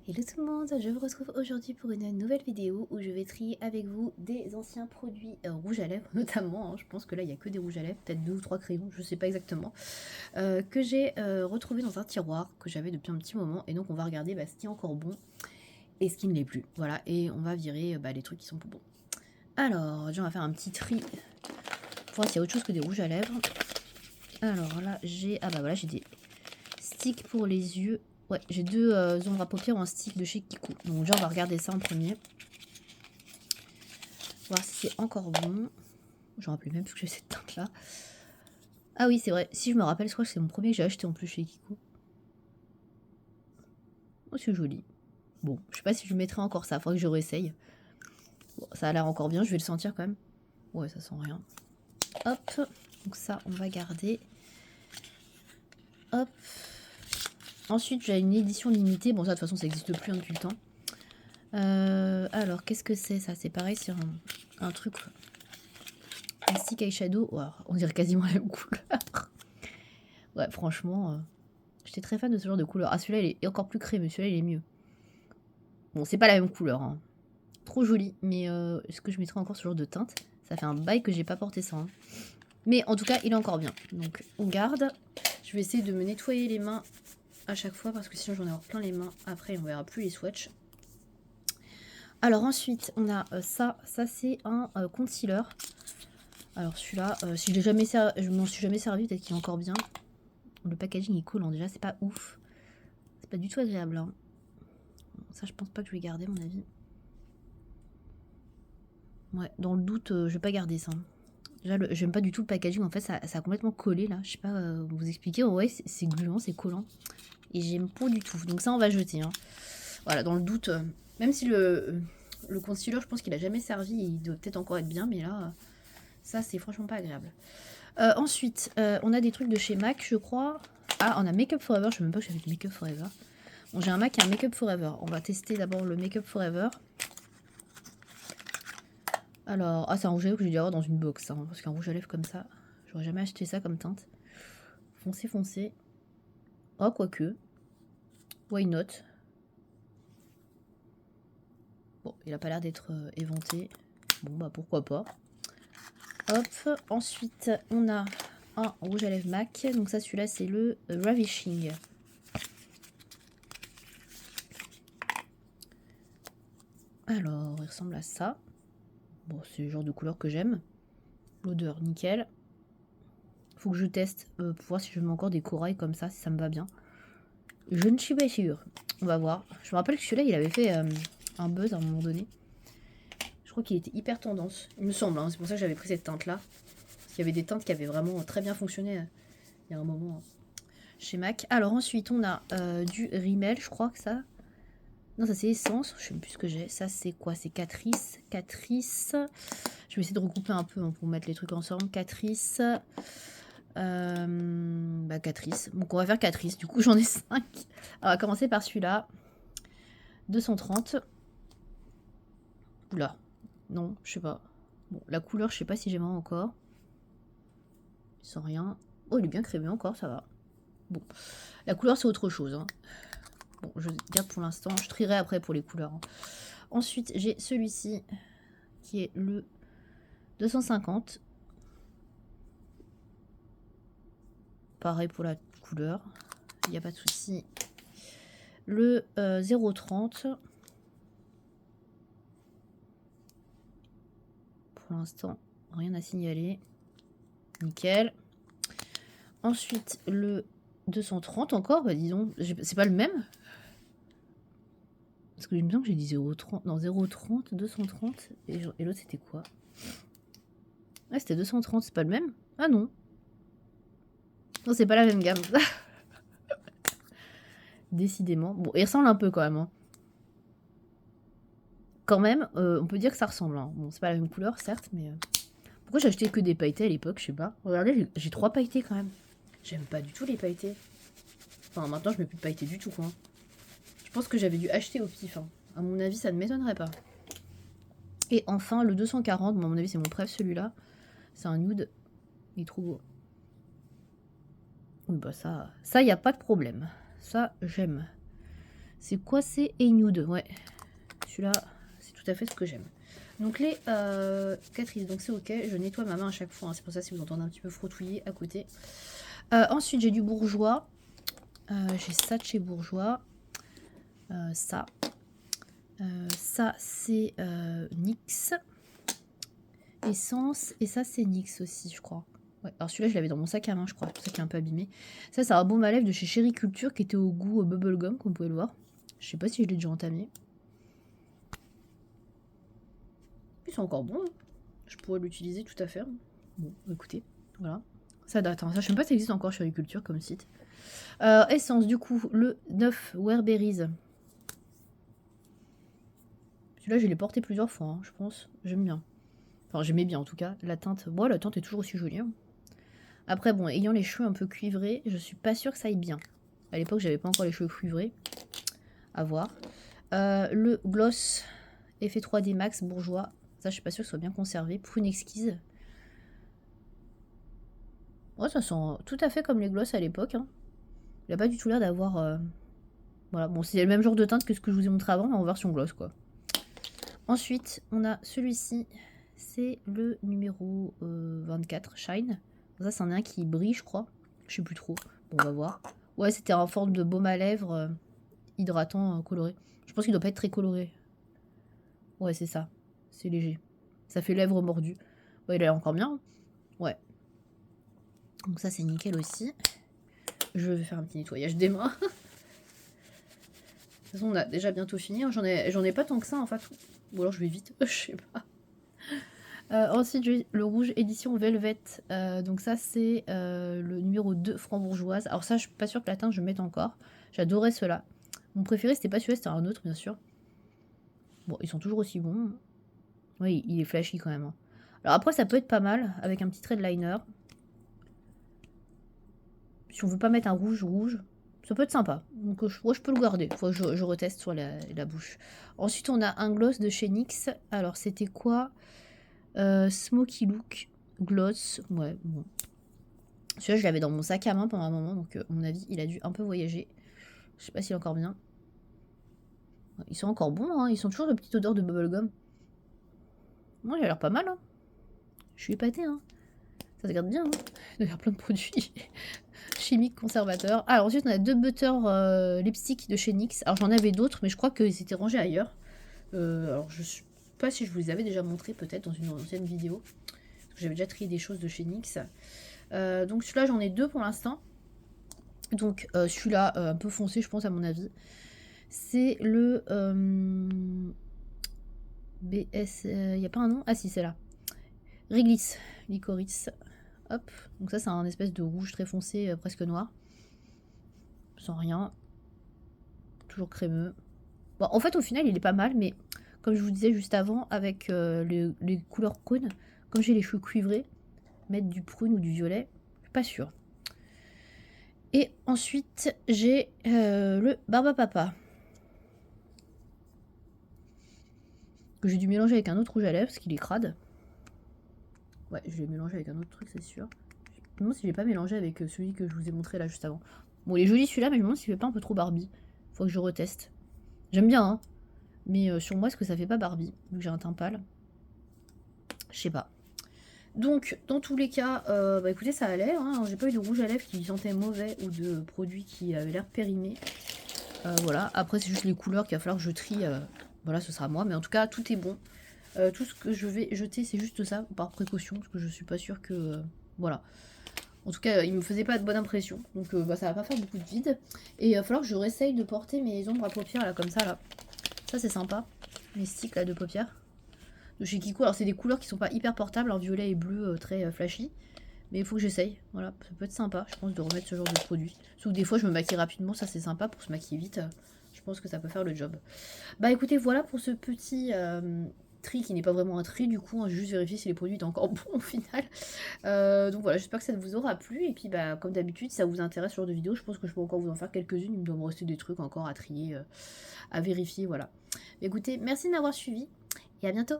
Hello tout le monde, je vous retrouve aujourd'hui pour une nouvelle vidéo où je vais trier avec vous des anciens produits rouges à lèvres notamment, hein. Je pense que là il n'y a que des rouges à lèvres, peut-être 2 ou 3 crayons, je sais pas exactement, que j'ai retrouvé dans un tiroir que j'avais depuis un petit moment, et donc on va regarder ce qui est encore bon et ce qui ne l'est plus, voilà, et on va virer les trucs qui sont plus bons. Alors, on va faire un petit tri pour voir s'il y a autre chose que des rouges à lèvres. Alors là j'ai, j'ai des sticks pour les yeux. Ouais, j'ai 2 ombres à paupières en stick de chez Kiko. Donc déjà, on va regarder ça en premier. Voir si c'est encore bon. Je me rappelle même parce que j'ai cette teinte-là. Ah oui, c'est vrai. Si je me rappelle, je crois que c'est mon premier que j'ai acheté en plus chez Kiko. Oh, c'est joli. Bon, je sais pas si je mettrai encore ça. Faudrait que je réessaye. Bon, ça a l'air encore bien. Je vais le sentir quand même. Ouais, ça sent rien. Hop. Donc ça, on va garder. Hop. Ensuite, j'ai une édition limitée. Bon, ça, de toute façon, ça n'existe plus depuis le temps. Alors, qu'est-ce que c'est ça? C'est pareil sur un truc. Un stick eyeshadow. Wow, on dirait quasiment la même couleur. Ouais, franchement, j'étais très fan de ce genre de couleur. Ah, celui-là, il est encore plus crémeux. Celui-là, il est mieux. Bon, c'est pas la même couleur, hein. Trop joli. Mais est-ce que je mettrai encore ce genre de teinte? Ça fait un bail que j'ai pas porté ça, hein. Mais en tout cas, il est encore bien. Donc, on garde. Je vais essayer de me nettoyer les mains à chaque fois parce que sinon, j'en ai avoir plein les mains. Après, on verra plus les swatchs. Alors ensuite, on a ça. Ça, c'est un concealer. Alors celui-là, si je m'en suis jamais servi, peut-être qu'il est encore bien. Le packaging est cool, hein. Déjà, c'est pas ouf. C'est pas du tout agréable, hein. Ça, je pense pas que je vais garder, à mon avis. Ouais, dans le doute, je vais pas garder ça. Déjà, j'aime pas du tout le packaging. En fait, ça a complètement collé, là. Je sais pas vous expliquer. Ouais, c'est gluant, c'est collant. Et j'aime pas du tout. Donc ça, on va jeter, hein. Voilà, dans le doute, même si le concealer, je pense qu'il a jamais servi. Il doit peut-être encore être bien, mais là, ça, c'est franchement pas agréable. Ensuite, on a des trucs de chez MAC, je crois. Ah, on a Make Up Forever. Je sais même pas que j'avais du Make Up Forever. Bon, j'ai un MAC et un Make Up Forever. On va tester d'abord le Make Up Forever. Alors, ah, c'est un rouge à lèvres que j'ai dû avoir dans une box, hein, parce qu'un rouge à lèvres comme ça, j'aurais jamais acheté ça comme teinte. Foncé, foncé. Oh, quoique. Why not? Bon, il a pas l'air d'être éventé. Bon, bah pourquoi pas. Hop, ensuite, on a un rouge à lèvres MAC. Donc ça, celui-là, c'est le Ravishing. Alors, il ressemble à ça. Bon, c'est le genre de couleur que j'aime. L'odeur, nickel. Faut que je teste pour voir si je mets encore des corails comme ça, si ça me va bien. Je ne suis pas sûre. On va voir. Je me rappelle que celui-là, il avait fait un buzz à un moment donné. Je crois qu'il était hyper tendance. Il me semble, hein. C'est pour ça que j'avais pris cette teinte-là. Parce qu'il y avait des teintes qui avaient vraiment très bien fonctionné il y a un moment chez MAC. Alors ensuite, on a du Rimmel, je crois que ça. Non, ça c'est Essence. Je sais même plus ce que j'ai. Ça, c'est quoi? C'est Catrice. Catrice. Je vais essayer de recouper un peu pour mettre les trucs ensemble. Catrice. Catrice. Donc on va faire Catrice. Du coup, j'en ai 5. On va commencer par celui-là. 230. Oula. Non, je sais pas. Bon, la couleur, je sais pas si j'aimerais encore. Sans rien. Oh, il est bien crémé encore, ça va. Bon. La couleur, c'est autre chose, hein. Bon, je garde pour l'instant. Je trierai après pour les couleurs, hein. Ensuite, j'ai celui-ci qui est le 250. Pareil pour la couleur. Il n'y a pas de souci. Le 0,30. Pour l'instant, rien à signaler. Nickel. Ensuite, le 230 encore. Bah, disons, c'est pas le même. Parce que j'ai l'impression que j'ai dit 0,30. Non, 0,30, 230. Et l'autre, c'était quoi? Ah, c'était 230, c'est pas le même? Ah non. Non, c'est pas la même gamme. Décidément. Bon, il ressemble un peu quand même, hein. Quand même, on peut dire que ça ressemble, hein. Bon, c'est pas la même couleur, certes, mais... Pourquoi j'ai acheté que des pailletés à l'époque? Je sais pas. Regardez, j'ai 3 pailletés quand même. J'aime pas du tout les pailletés. Enfin, maintenant, je mets plus de pailletés du tout, quoi. Je pense que j'avais dû acheter au pif, hein. À mon avis, ça ne m'étonnerait pas. Et enfin, le 240. Bon, à mon avis, c'est mon préf, celui-là. C'est un nude. Il est trop beau. Oui, bah ça, y a pas de problème. Ça, j'aime. C'est quoi? C'est Nude, ouais. Celui-là, c'est tout à fait ce que j'aime. Donc les Catrice, donc c'est ok. Je nettoie ma main à chaque fois, hein. C'est pour ça si vous entendez un petit peu frottouiller à côté. Ensuite, j'ai du Bourjois. J'ai ça de chez Bourjois. Ça. Ça, c'est NYX. Essence. Et ça, c'est NYX aussi, je crois. Ouais. Alors celui-là, je l'avais dans mon sac à main, je crois. C'est pour ça qu'il est un peu abîmé. Ça, c'est un baume à lèvres de chez Chéri Culture qui était au goût bubblegum, comme vous pouvez le voir. Je sais pas si je l'ai déjà entamé. Ils sont encore bons. Hein. Je pourrais l'utiliser tout à fait. Bon, écoutez, voilà. Ça date. Hein. Ça, je sais même pas si ça existe encore chez Agriculture comme site. Essence, du coup, le 9 Wearberries. Celui-là, je l'ai porté plusieurs fois, hein, je pense. J'aime bien. Enfin, j'aimais bien en tout cas. La teinte, bon, la teinte est toujours aussi jolie. Hein. Après, bon, ayant les cheveux un peu cuivrés, je suis pas sûre que ça aille bien. À l'époque, j'avais pas encore les cheveux cuivrés. À voir. Le gloss effet 3D Max Bourjois. Ça, je suis pas sûre que ce soit bien conservé. Prune exquise. Ouais, ça sent tout à fait comme les gloss à l'époque. Hein. Il a pas du tout l'air d'avoir... Voilà, bon, c'est le même genre de teinte que ce que je vous ai montré avant, mais en version gloss, quoi. Ensuite, on a celui-ci. C'est le numéro 24, Shine. Ça, c'en est un qui brille, je crois. Je sais plus trop. Bon, on va voir. Ouais, c'était en forme de baume à lèvres hydratant coloré. Je pense qu'il doit pas être très coloré. Ouais, c'est ça. C'est léger. Ça fait lèvres mordues. Ouais, il a l'air encore bien. Ouais. Donc ça, c'est nickel aussi. Je vais faire un petit nettoyage des mains. De toute façon, on a déjà bientôt fini. J'en ai pas tant que ça, en fait. Ou alors je vais vite. Je sais pas. Ensuite, j'ai le rouge édition Velvet. Donc ça, c'est le numéro 2 frambourgeoise. Alors ça, je suis pas sûre que la teinte, je mette encore. J'adorais ceux-là. Mon préféré, c'était pas celui-là, c'était un autre, bien sûr. Bon, ils sont toujours aussi bons. Oui, il est flashy quand même. Hein. Alors après, ça peut être pas mal, avec un petit trait de liner. Si on veut pas mettre un rouge, ça peut être sympa. Donc moi, je peux le garder. Faut que je reteste sur la bouche. Ensuite, on a un gloss de chez NYX. Alors, c'était quoi Smoky Look Gloss. Ouais, bon. Celui-là, je l'avais dans mon sac à main pendant un moment, donc à mon avis, il a dû un peu voyager. Je sais pas s'il est encore bien. Ils sont encore bons, hein. Ils sont toujours de petite odeur de bubblegum. Ouais, il a l'air pas mal, hein. Je suis épatée, hein. Ça se garde bien, hein. Il y a plein de produits chimiques conservateurs. Alors ensuite, on a deux butter lipstick de chez NYX. Alors j'en avais d'autres, mais je crois qu'ils étaient rangés ailleurs. Alors je sais pas si je vous les avais déjà montrés, peut-être dans une ancienne vidéo. Parce que j'avais déjà trié des choses de chez NYX. Donc celui-là, j'en ai deux pour l'instant. Donc celui-là, un peu foncé, je pense, à mon avis. C'est le BS... Il n'y a pas un nom? Ah si, c'est là. Réglisse, licorice. Hop. Donc ça, c'est un espèce de rouge très foncé, presque noir. Sans rien. Toujours crémeux. Bon, en fait, au final, il est pas mal, mais comme je vous disais juste avant, avec les couleurs prunes, comme j'ai les cheveux cuivrés, mettre du prune ou du violet, je suis pas sûre. Et ensuite, j'ai le Barbapapa. Que j'ai dû mélanger avec un autre rouge à lèvres, parce qu'il est crade. Ouais, je l'ai mélangé avec un autre truc, c'est sûr. Je me demande si je l'ai pas mélangé avec celui que je vous ai montré là juste avant. Bon, il est joli celui-là, mais je me demande s'il fait pas un peu trop Barbie. Faut que je reteste. J'aime bien, hein. Mais sur moi, est-ce que ça fait pas Barbie, vu que j'ai un teint pâle? Je sais pas. Donc, dans tous les cas, bah écoutez, ça allait. Hein. J'ai pas eu de rouge à lèvres qui sentait mauvais ou de produits qui avaient l'air périmés. Voilà. Après, c'est juste les couleurs qu'il va falloir que je trie. Voilà, ce sera moi. Mais en tout cas, tout est bon. Tout ce que je vais jeter, c'est juste ça, par précaution, parce que je suis pas sûre que... voilà. En tout cas, il me faisait pas de bonne impression. Donc, bah, ça va pas faire beaucoup de vide. Et il va falloir que je réessaye de porter mes ombres à paupières, là, comme ça, là. Ça, c'est sympa. Mes sticks, là, de paupières. De chez Kiko. Alors, c'est des couleurs qui sont pas hyper portables. En violet et bleu, très flashy. Mais il faut que j'essaye. Voilà, ça peut être sympa, je pense, de remettre ce genre de produit. Sauf que des fois, je me maquille rapidement. Ça, c'est sympa pour se maquiller vite. Je pense que ça peut faire le job. Bah, écoutez, voilà pour ce petit... tri qui n'est pas vraiment un tri du coup, hein, j'ai juste vérifié si les produits étaient encore bons au final. Donc voilà, j'espère que ça vous aura plu. Et puis bah comme d'habitude, si ça vous intéresse ce genre de vidéo, je pense que je peux encore vous en faire quelques-unes. Il me doit me rester des trucs encore à trier, à vérifier, voilà. Mais écoutez, merci de m'avoir suivi et à bientôt.